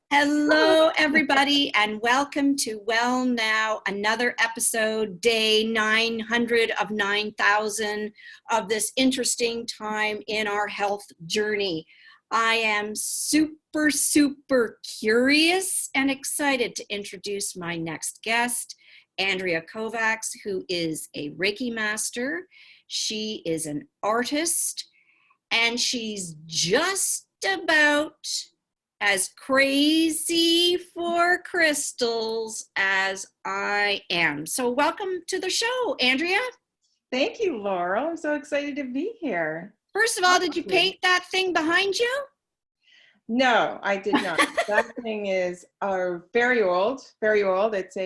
Hello, everybody, and welcome to Well Now, another episode, day 900 of 9,000 of this interesting time in our health journey. I am super curious and excited to introduce my next guest, Andrea Kovacs, who is a Reiki master. She is an artist, and she's just about as crazy for crystals as I am. So welcome to the show, Andrea. Thank you, Laurel. I'm so excited to be here. First of all, did you paint that thing behind you? No, I did not. That thing is very old. It's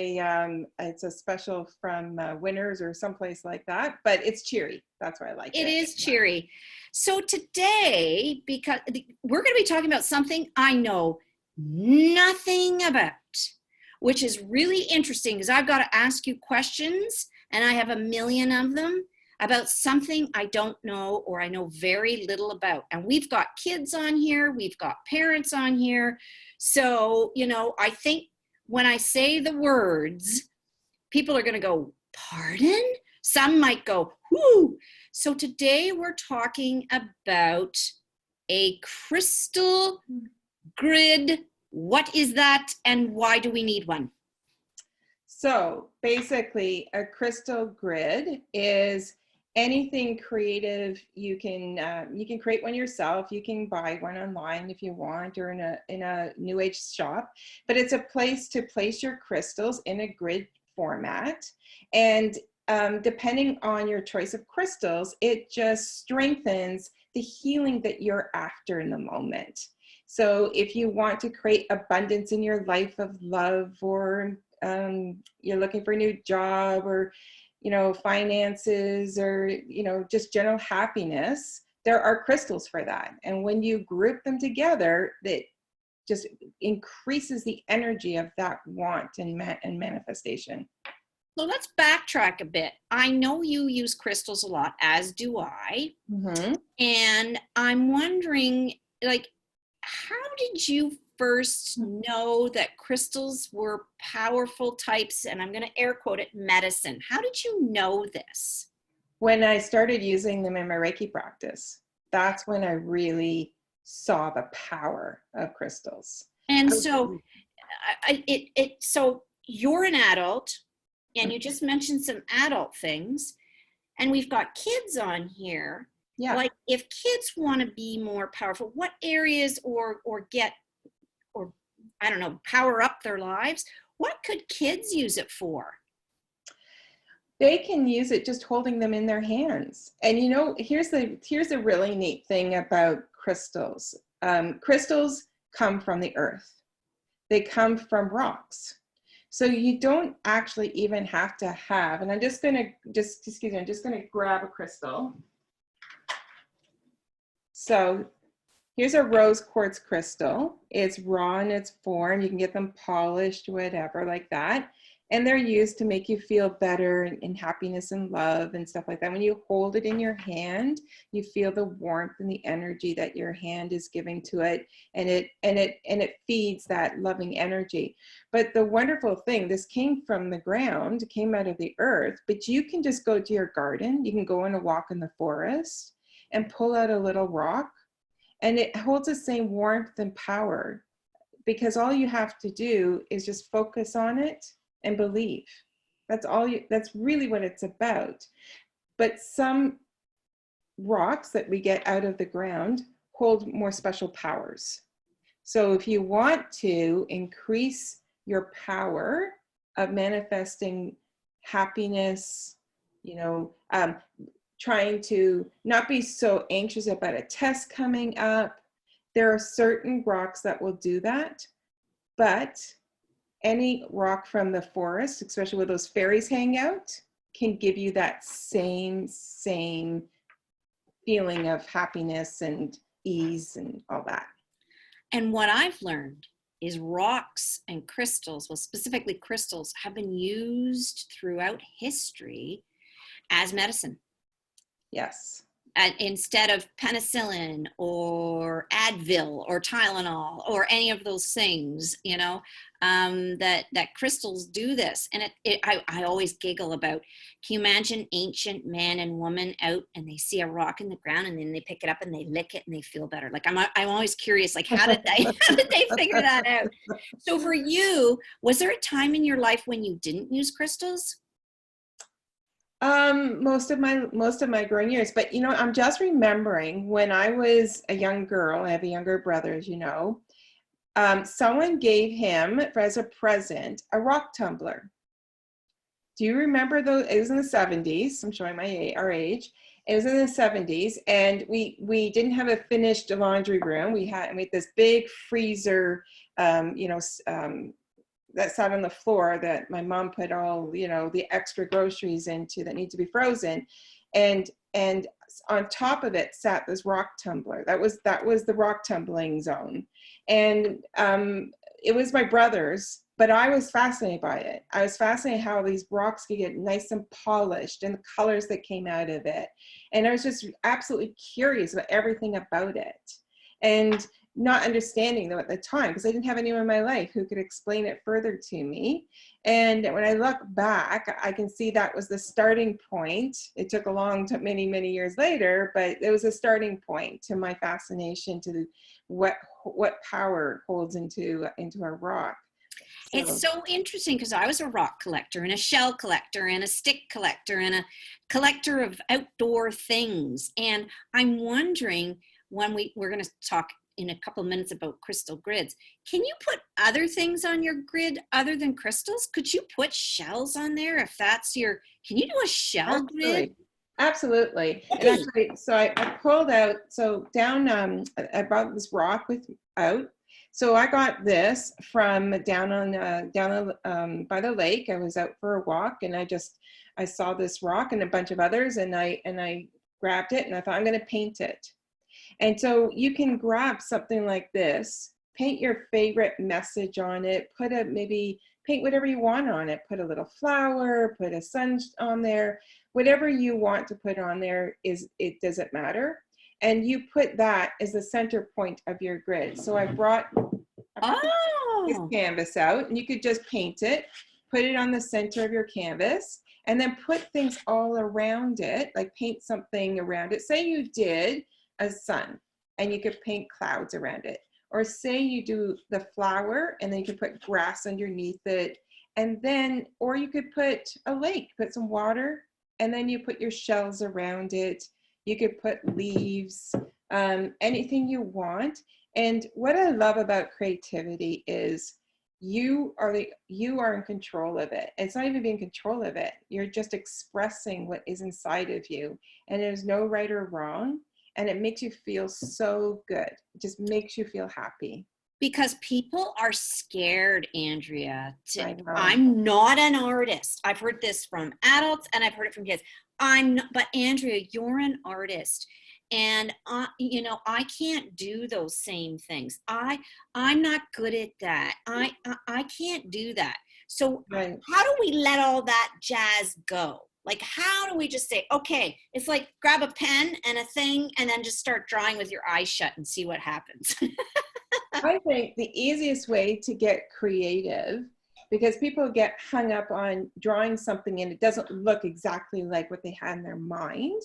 a special from Winners or someplace like that, but it's cheery. That's why I like it. It is cheery. So today, because we're going to be talking about something I know nothing about, which is really interesting because I've got to ask you questions, and I have a million of them about something I don't know or I know very little about. And we've got kids on here, we've got parents on here. So, I think when I say the words, people are going to go, pardon? Some might go, whoo. So today we're talking about a crystal grid. What is that and why do we need one? So basically, a crystal grid is anything creative. You can create one yourself. You can buy one online if you want, or in a new age shop. But it's a place to place your crystals in a grid format, and depending on your choice of crystals, it just strengthens the healing that you're after in the moment. So if you want to create abundance in your life of love, or you're looking for a new job, or finances, or just general happiness, there are crystals for that. And when you group them together, that just increases the energy of that want and manifestation. So let's backtrack a bit. I know you use crystals a lot, as do I. Mm-hmm. And I'm wondering, how did you first know that crystals were powerful types, and I'm going to air quote it, medicine? How did you know this? When I started using them in my Reiki practice, that's when I really saw the power of crystals. And so, so you're an adult, and you just mentioned some adult things, and we've got kids on here. Yeah. Like, if kids want to be more powerful, what areas or get, or I don't know, power up their lives, what could kids use it for? They can use it just holding them in their hands. And here's the really neat thing about crystals. Crystals come from the earth. They come from rocks. So you don't actually even have to have, and I'm just going to grab a crystal. So here's a rose quartz crystal. It's raw in its form. You can get them polished, whatever, like that. And they're used to make you feel better in happiness and love and stuff like that. When you hold it in your hand, you feel the warmth and the energy that your hand is giving to it, and it feeds that loving energy. But the wonderful thing, this came from the ground, came out of the earth, but you can just go to your garden, you can go on a walk in the forest and pull out a little rock, and it holds the same warmth and power, because all you have to do is just focus on it and believe. That's really what it's about. But some rocks that we get out of the ground hold more special powers. So if you want to increase your power of manifesting happiness, trying to not be so anxious about a test coming up, there are certain rocks that will do that. But any rock from the forest, especially where those fairies hang out, can give you that same feeling of happiness and ease and all that. And what I've learned is rocks and crystals, well, specifically crystals, have been used throughout history as medicine. Yes. instead of penicillin or Advil or Tylenol or any of those things, that crystals do this. And I always giggle about, can you imagine ancient man and woman out and they see a rock in the ground and then they pick it up and they lick it and they feel better? Like I'm always curious, like how did they figure that out? So for you, was there a time in your life when you didn't use crystals? Most of my growing years, but I'm just remembering when I was a young girl. I have a younger brother, as you know. Someone gave him as a present a rock tumbler. Do you remember those? It was in the 70s. I'm showing our age. It was in the 70s, and we didn't have a finished laundry room. We had this big freezer, that sat on the floor that my mom put all the extra groceries into that need to be frozen, and on top of it sat this rock tumbler. That was the rock tumbling zone, and it was my brother's, but I was fascinated by it. I was fascinated how these rocks could get nice and polished and the colors that came out of it, and I was just absolutely curious about everything about it, and not understanding them at the time because I didn't have anyone in my life who could explain it further to me. And when I look back, I can see that was the starting point. It took many, many years later, but it was a starting point to my fascination to what power holds into our rock. It's so interesting because I was a rock collector and a shell collector and a stick collector and a collector of outdoor things. And I'm wondering, when we're going to talk in a couple of minutes about crystal grids, can you put other things on your grid other than crystals? Could you put shells on there if that's can you do a shell grid? Absolutely. And actually, so I pulled out, I brought this rock out. So I got this from down by the lake. I was out for a walk and I saw this rock and a bunch of others, and I grabbed it and I thought, I'm going to paint it. And so you can grab something like this, paint your favorite message on it, paint whatever you want on it, put a little flower, put a sun on there, whatever you want to put on there it doesn't matter. And you put that as the center point of your grid. So I brought this canvas out, and you could just paint it, put it on the center of your canvas, and then put things all around it, like paint something around it. Say you did a sun and you could paint clouds around it, or say you do the flower and then you could put grass underneath it, and then, or you could put a lake, put some water, and then you put your shells around it. You could put leaves, anything you want. And what I love about creativity is you are in control of it. It's not even being in control of it. You're just expressing what is inside of you, and there's no right or wrong. And it makes you feel so good. It just makes you feel happy. Because people are scared, Andrea. I'm not an artist. I've heard this from adults and I've heard it from kids. But Andrea, you're an artist. And I can't do those same things. I'm not good at that. I can't do that. So Right. How do we let all that jazz go? Like, how do we just say, okay, it's like grab a pen and a thing and then just start drawing with your eyes shut and see what happens? I think the easiest way to get creative, because people get hung up on drawing something and it doesn't look exactly like what they had in their mind,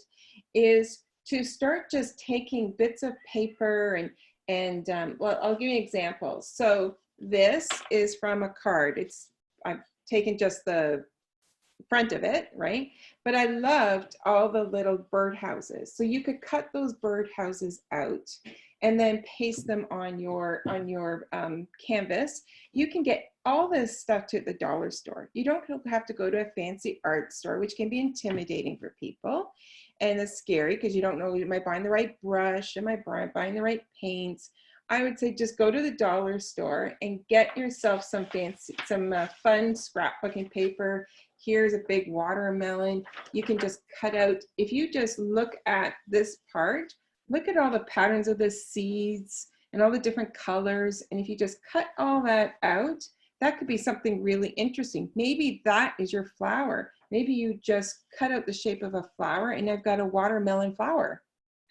is to start just taking bits of paper and well, I'll give you examples. So this is from a card. I've taken just the front of it, right? But I loved all the little birdhouses. So you could cut those birdhouses out and then paste them on your canvas. You can get all this stuff to the dollar store. You don't have to go to a fancy art store, which can be intimidating for people. And it's scary because you don't know, am I buying the right brush? Am I buying the right paints? I would say just go to the dollar store and get yourself some fun scrapbooking paper. Here's a big watermelon. You can just cut out, if you just look at this part, look at all the patterns of the seeds and all the different colors. And if you just cut all that out, that could be something really interesting. Maybe that is your flower. Maybe you just cut out the shape of a flower and I've got a watermelon flower.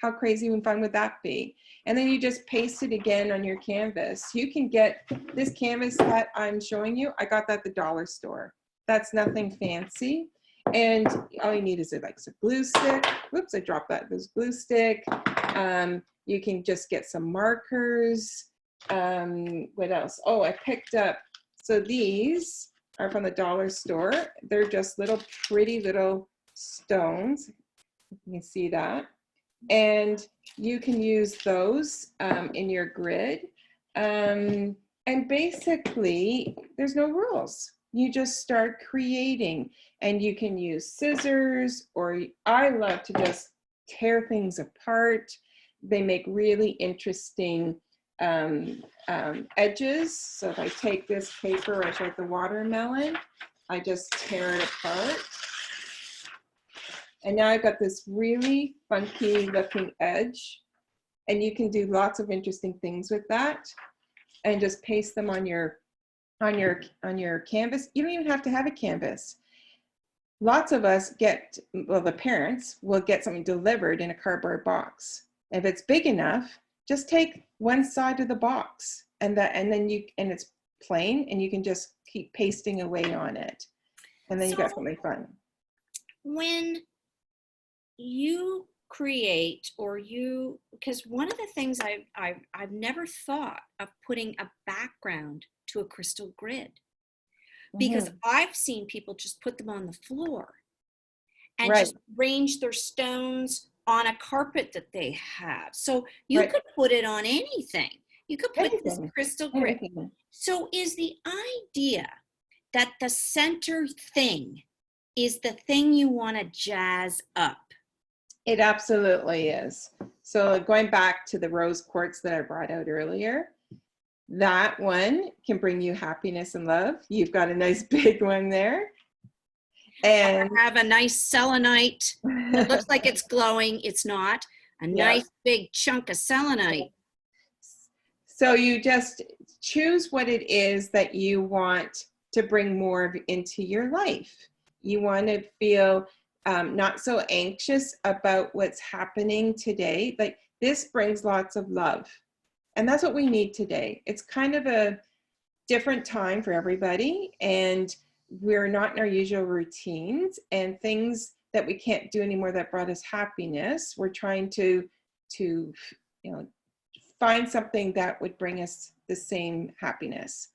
How crazy and fun would that be? And then you just paste it again on your canvas. You can get this canvas that I'm showing you. I got that at the dollar store. That's nothing fancy. And all you need is like some glue stick. Whoops, I dropped that. There's glue stick. You can just get some markers. What else? Oh, I picked up, so these are from the dollar store. They're just little pretty little stones. You can see that. And you can use those in your grid. And basically, there's no rules. You just start creating, and you can use scissors, or I love to just tear things apart. They make really interesting edges. So if I take this paper, I like the watermelon, I just tear it apart. And now I've got this really funky looking edge, and you can do lots of interesting things with that, and just paste them on your canvas. You don't even have to have a canvas. Lots of us get, well, the parents will get something delivered in a cardboard box. If it's big enough, just take one side of the box, and it's plain, and you can just keep pasting away on it, and then you got something fun. When you create, because one of the things I've never thought of putting a background to a crystal grid, because I've seen people just put them on the floor and just arrange their stones on a carpet that they have. So you could put it on anything. You could put this crystal grid. So is the idea that the center thing is the thing you want to jazz up? It absolutely is. So going back to the rose quartz that I brought out earlier, that one can bring you happiness and love. You've got a nice big one there. And I have a nice selenite. It looks like it's glowing. It's not. A nice big chunk of selenite. So you just choose what it is that you want to bring more of into your life. You want to feel not so anxious about what's happening today. Like, this brings lots of love. And that's what we need today. It's kind of a different time for everybody, and we're not in our usual routines, and things that we can't do anymore that brought us happiness, we're trying to find something that would bring us the same happiness.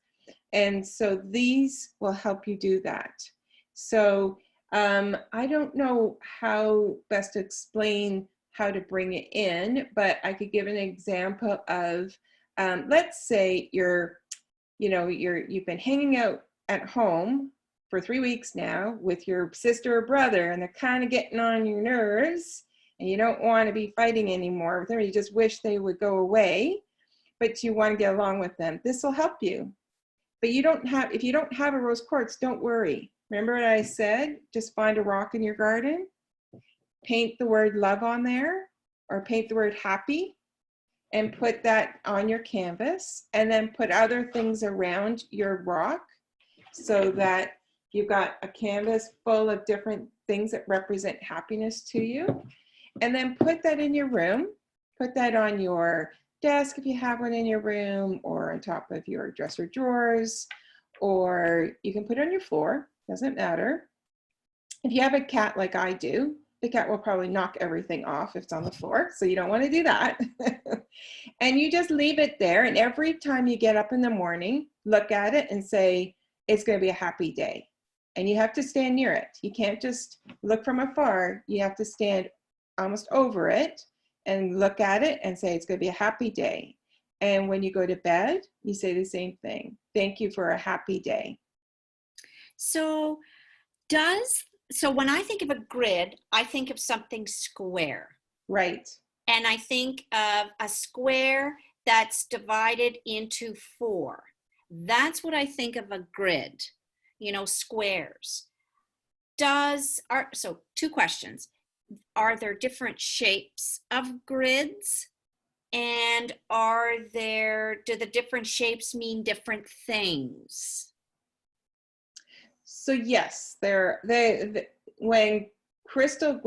And so these will help you do that. So I don't know how best to explain how to bring it in, but I could give an example of, let's say you've been hanging out at home for 3 weeks now with your sister or brother, and they're kind of getting on your nerves, and you don't want to be fighting anymore with them. You just wish they would go away, but you want to get along with them. This will help you. But if you don't have a rose quartz, don't worry. Remember what I said? Just find a rock in your garden, paint the word love on there, or paint the word happy, and put that on your canvas, and then put other things around your rock so that you've got a canvas full of different things that represent happiness to you. And then put that in your room, put that on your desk if you have one in your room, or on top of your dresser drawers, or you can put it on your floor, doesn't matter. If you have a cat like I do, the cat will probably knock everything off if it's on the floor, so you don't want to do that. And you just leave it there, and every time you get up in the morning, look at it and say, it's going to be a happy day. And you have to stand near it. You can't just look from afar. You have to stand almost over it and look at it and say, it's going to be a happy day. And when you go to bed, you say the same thing. Thank you for a happy day. So when I think of a grid, I think of something square. Right. And I think of a square that's divided into 4. That's what I think of a grid, squares. So 2 questions. Are there different shapes of grids? And do the different shapes mean different things? So yes, when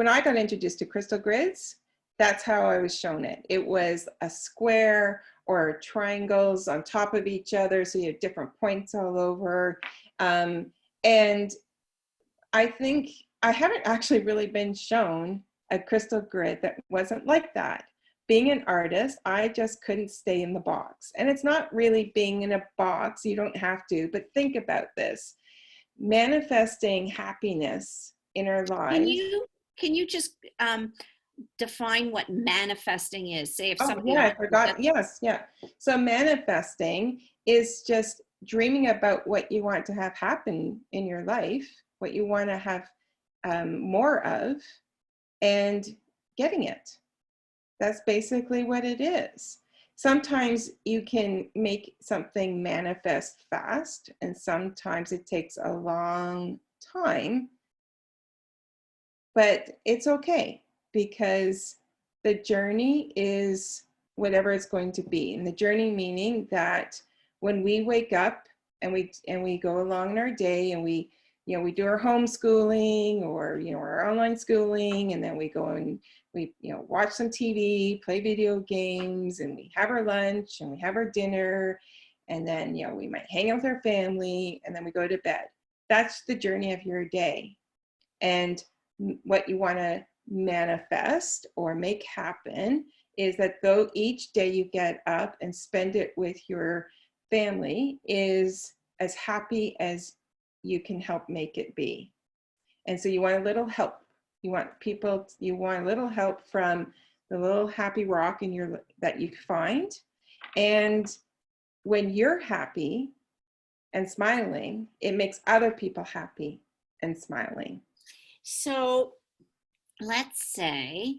I got introduced to crystal grids, That's how I was shown it. It was a square or triangles on top of each other, so you have different points all over. And I think I haven't actually really been shown a crystal grid that wasn't like that. Being an artist, I just couldn't stay in the box. And it's not really being in a box, you don't have to, but think about this. Manifesting happiness in our Can lives. you just define what manifesting is? Say if Oh, somebody yeah, I wants to, forgot. Yes, yeah. So manifesting is just dreaming about what you want to have happen in your life, what you want to have more of, and getting it. That's basically what it is. Sometimes you can make something manifest fast, and sometimes it takes a long time, but it's okay because the journey is whatever it's going to be. And the journey meaning that when we wake up and we go along in our day and we do our homeschooling or our online schooling, and then we go and we watch some TV, play video games, and we have our lunch and we have our dinner, and then we might hang out with our family, and then we go to bed. That's the journey of your day. And what you want to manifest or make happen is that though each day you get up and spend it with your family is as happy as you can help make it be. And so you want a little help. You want a little help from the little happy rock that you find. And when you're happy and smiling, it makes other people happy and smiling. so let's say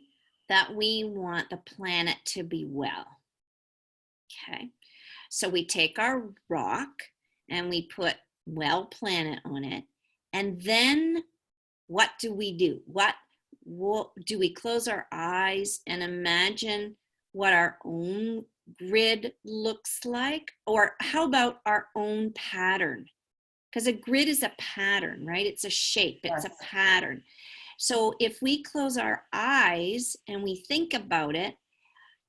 that we want the planet to be well. Okay. So we take our rock and we put well planet on it. And then what do we do? What do we close our eyes and imagine what our own grid looks like? Or how about our own pattern? Because a grid is a pattern, right? It's a shape, it's a pattern. So if we close our eyes and we think about it,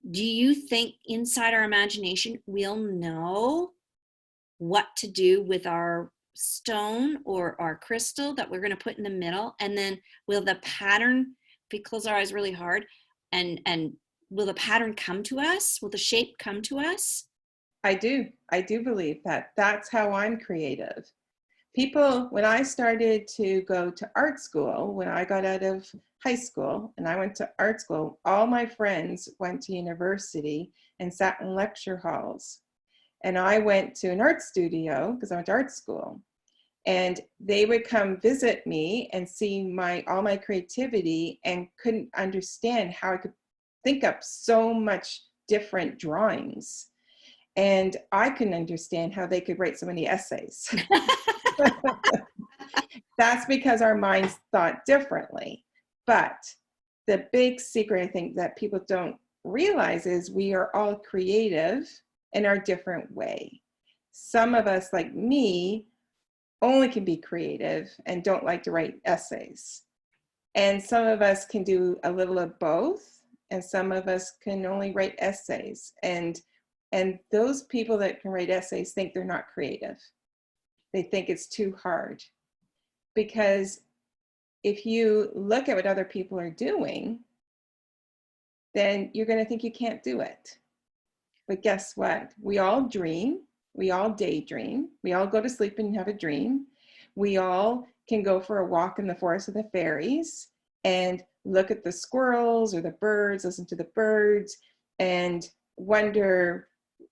do you think inside our imagination we'll know what to do with our stone or our crystal that we're going to put in the middle? And then will the pattern, if we close our eyes really hard, and will the pattern come to us? Will the shape come to us? I do believe that. That's how I'm creative. People, when I started to go to art school, when I got out of high school and I went to art school, all my friends went to university and sat in lecture halls. And I went to an art studio because I went to art school. And they would come visit me and see all my creativity and couldn't understand how I could think up so much different drawings. And I couldn't understand how they could write so many essays. That's because our minds thought differently. But the big secret, I think, that people don't realize is we are all creative in our different way. Some of us, like me, only can be creative and don't like to write essays. And some of us can do a little of both, and some of us can only write essays. And those people that can write essays think they're not creative. They think it's too hard. Because if you look at what other people are doing, then you're going to think you can't do it. But guess what? We all dream. We all daydream. We all go to sleep and have a dream. We all can go for a walk in the forest with the fairies and look at the squirrels or the birds, listen to the birds, and wonder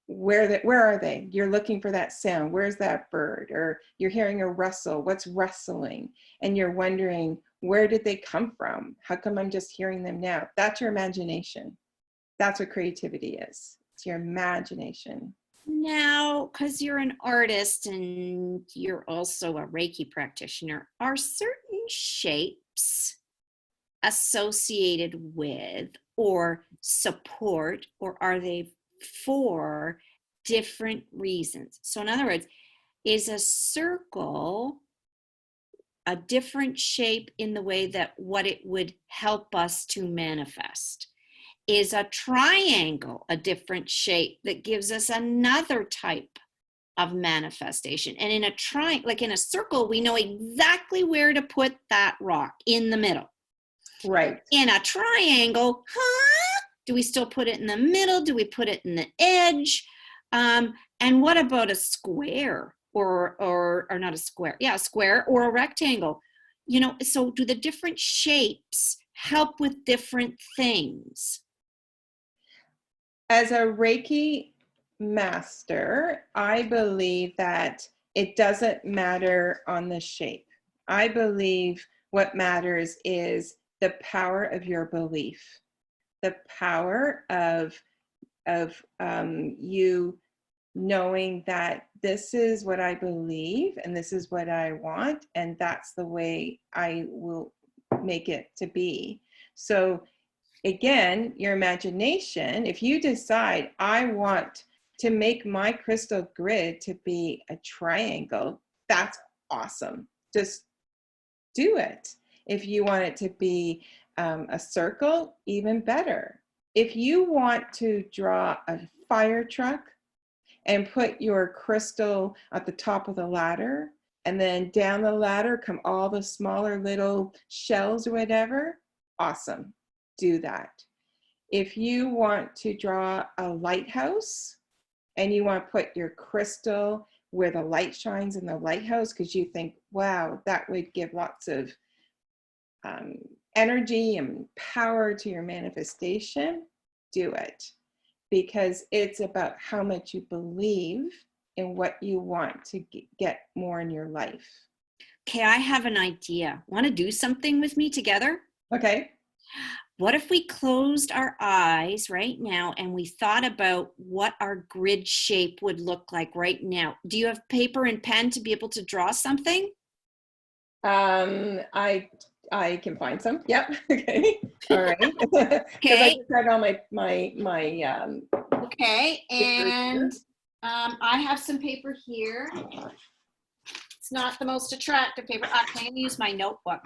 where are they? You're looking for that sound. Where's that bird? Or you're hearing a rustle. What's rustling? And you're wondering, where did they come from? How come I'm just hearing them now? That's your imagination. That's what creativity is. It's your imagination. Now, because you're an artist and you're also a Reiki practitioner, are certain shapes associated with or support, or are they for different reasons? So in other words, is a circle a different shape in the way that what it would help us to manifest? Is a triangle a different shape that gives us another type of manifestation? And in a triangle, like in a circle, we know exactly where to put that rock in the middle. Right. In a triangle, do we still put it in the middle? Do we put it in the edge? And what about a square or not a square? Yeah, a square or a rectangle. You know, so do the different shapes help with different things? As a Reiki master, I believe that it doesn't matter on the shape. I believe what matters is the power of your belief, the power of you knowing that this is what I believe and this is what I want, and that's the way I will make it to be. So again, your imagination, if you decide I want to make my crystal grid to be a triangle, that's awesome. Just do it. If you want it to be a circle, even better. If you want to draw a fire truck and put your crystal at the top of the ladder, and then down the ladder come all the smaller little shells or whatever, awesome. Do that. If you want to draw a lighthouse and you want to put your crystal where the light shines in the lighthouse because you think, wow, that would give lots of energy and power to your manifestation, do it. Because it's about how much you believe in what you want to get more in your life. Okay, I have an idea. Want to do something with me together? Okay. What if we closed our eyes right now and we thought about what our grid shape would look like right now? Do you have paper and pen to be able to draw something? I can find some. Yep. Okay. All right. Because I Okay. just had all my Okay. papers here. And I have some paper here. It's not the most attractive paper. I can use my notebook.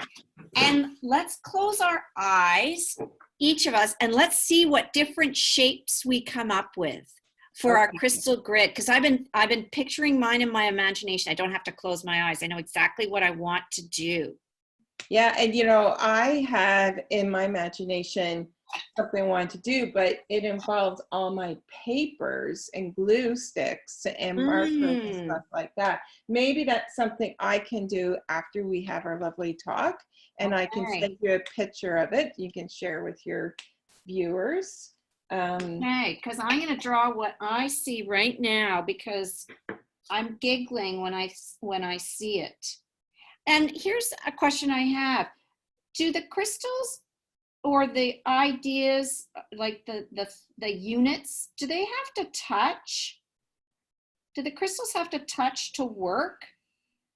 And let's close our eyes, each of us, and let's see what different shapes we come up with for our crystal grid. Because I've been picturing mine in my imagination. I don't have to close my eyes. I know exactly what I want to do. Yeah, and you know, I have in my imagination something I wanted to do, but it involves all my papers and glue sticks and markers and stuff like that. Maybe that's something I can do after we have our lovely talk, and I can send you a picture of it. You can share with your viewers. Okay, because I'm going to draw what I see right now because I'm giggling when I see it. And here's a question I have. Do the crystals or the ideas, like the units, do they have to touch? Do the crystals have to touch to work?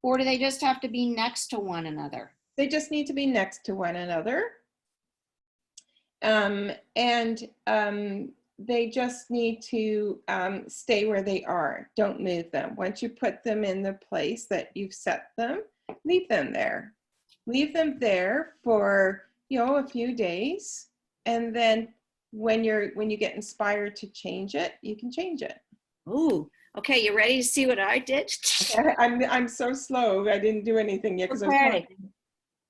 Or do they just have to be next to one another? They just need to be next to one another. They just need to stay where they are. Don't move them. Once you put them in the place that you've set them, leave them there. Leave them there for, you know, a few days. And then when you get inspired to change it, you can change it. Ooh, okay, you ready to see what I did? I'm so slow. I didn't do anything yet because I was Okay. talking.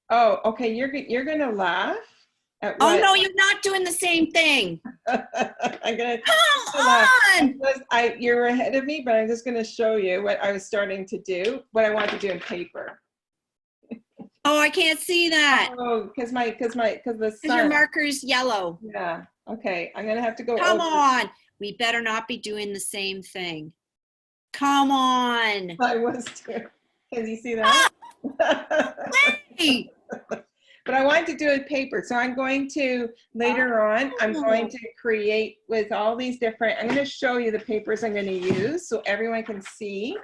Oh, okay. You're gonna laugh at Oh what? no, you're not doing the same thing. I'm gonna Come laugh. on. You're ahead of me, but I'm just gonna show you what I was starting to do, what I want to do in paper. Oh, I can't see that. Oh, because the Because your sun. marker's yellow. Yeah. Okay. I'm gonna have to go Come over. on. We better not be doing the same thing. Come on. I was too. Can you see that? Hey. But I wanted to do it paper. So I'm going to, later on, I'm going to create with all these different, I'm going to show you the papers I'm going to use so everyone can see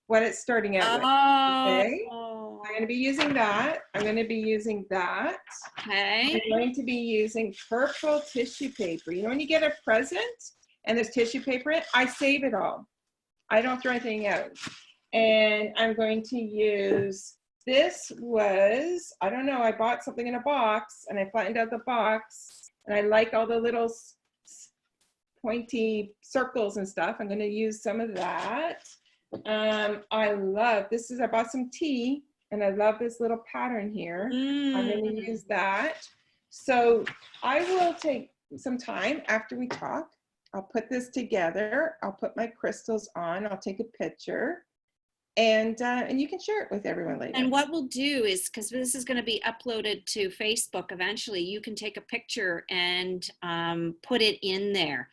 what it's starting out with. Okay. I'm going to be using that. I'm going to be using that. Okay. I'm going to be using purple tissue paper. You know, when you get a present and there's tissue paper in it, I save it all. I don't throw anything out. And I'm going to use, this was, I don't know, I bought something in a box and I flattened out the box and I like all the little pointy circles and stuff. I'm going to use some of that. I love, I bought some tea, and I love this little pattern here. I'm going to use that. So I will take some time after we talk. I'll put this together. I'll put my crystals on. I'll take a picture, and you can share it with everyone later. And what we'll do is, because this is going to be uploaded to Facebook eventually, you can take a picture and put it in there.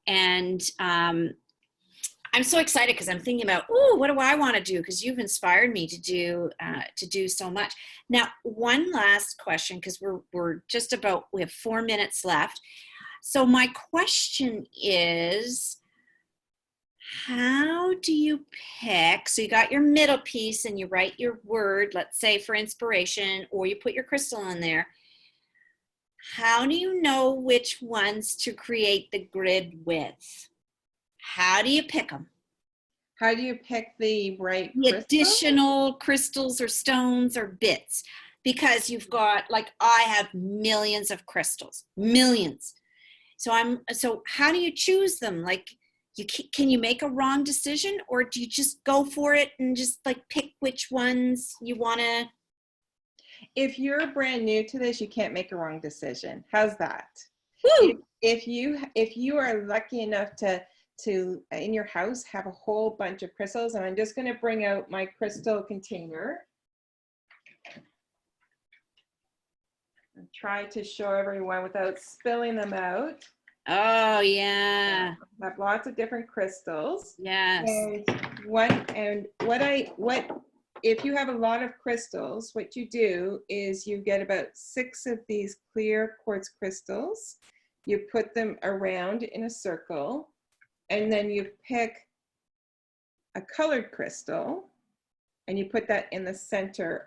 And I'm so excited because I'm thinking about, oh, what do I want to do? Because you've inspired me to do so much. Now, one last question, because we have 4 minutes left. So my question is, how do you pick? So you got your middle piece and you write your word, let's say for inspiration, or you put your crystal in there. How do you know which ones to create the grid with? How do you pick them? How do you pick the right The additional crystals or stones or bits? Because you've got, like, I have millions of crystals, millions. So how do you choose them? Like, can you make a wrong decision, or do you just go for it and just like pick which ones you want to? If you're brand new to this, you can't make a wrong decision. How's that? Woo! If you are lucky enough to in your house have a whole bunch of crystals, and I'm just going to bring out my crystal container and try to show everyone without spilling them out. Oh yeah. I have lots of different crystals. Yes. And if you have a lot of crystals, what you do is you get about 6 of these clear quartz crystals. You put them around in a circle, and then you pick a colored crystal and you put that in the center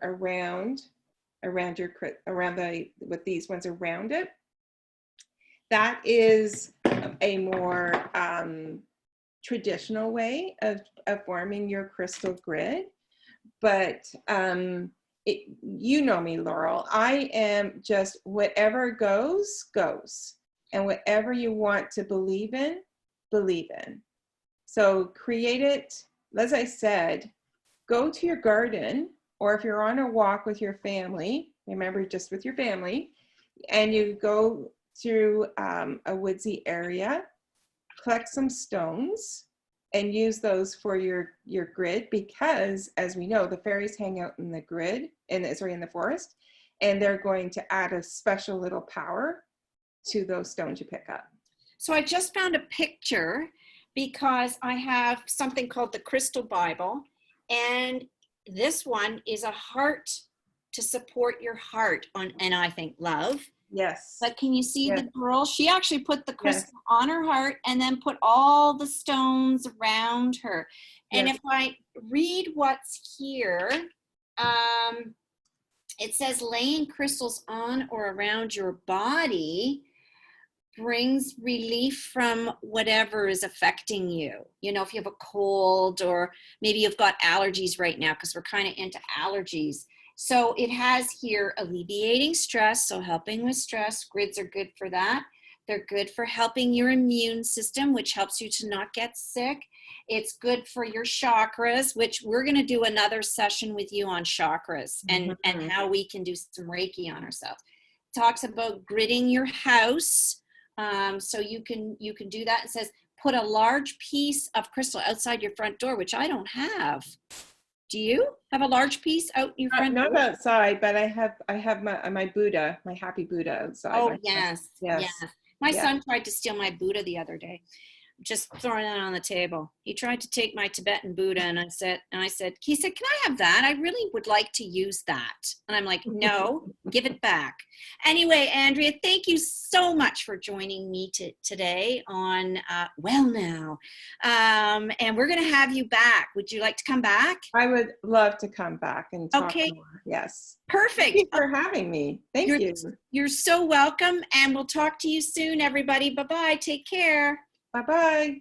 with these ones around it. That is a more traditional way of forming your crystal grid. But you know me, Laurel. I am just whatever goes, goes. And whatever you want to believe in, believe in. So create it. As I said, go to your garden, or if you're on a walk with your family, remember, just with your family, and you go through a woodsy area, collect some stones and use those for your grid, because as we know, the fairies hang out in the grid, in the forest, and they're going to add a special little power to those stones you pick up. So I just found a picture because I have something called the Crystal Bible, and this one is a heart to support your heart and I think love. Yes. But can you see the girl? She actually put the crystal on her heart and then put all the stones around her. And if I read what's here, it says laying crystals on or around your body brings relief from whatever is affecting you. You know, if you have a cold, or maybe you've got allergies right now, because we're kind of into allergies. So it has here alleviating stress, so helping with stress. Grids are good for that. They're good for helping your immune system, which helps you to not get sick. It's good for your chakras, which we're going to do another session with you on chakras and how we can do some Reiki on ourselves. It talks about gridding your house. So you can do that. It says put a large piece of crystal outside your front door, which I don't have. Do you have a large piece out your front door? Not outside, but I have my Buddha, my happy Buddha outside. Oh yes. My son tried to steal my Buddha the other day. Just throwing that on the table. He tried to take my Tibetan Buddha, and I said, he said, can I have that? I really would like to use that. And I'm like, no, give it back. Anyway, Andrea, thank you so much for joining me today on Well Now. And we're going to have you back. Would you like to come back? I would love to come back and talk more. Yes. Perfect. Thank you for having me. Thank you. You're so welcome. And we'll talk to you soon, everybody. Bye-bye. Take care. Bye-bye.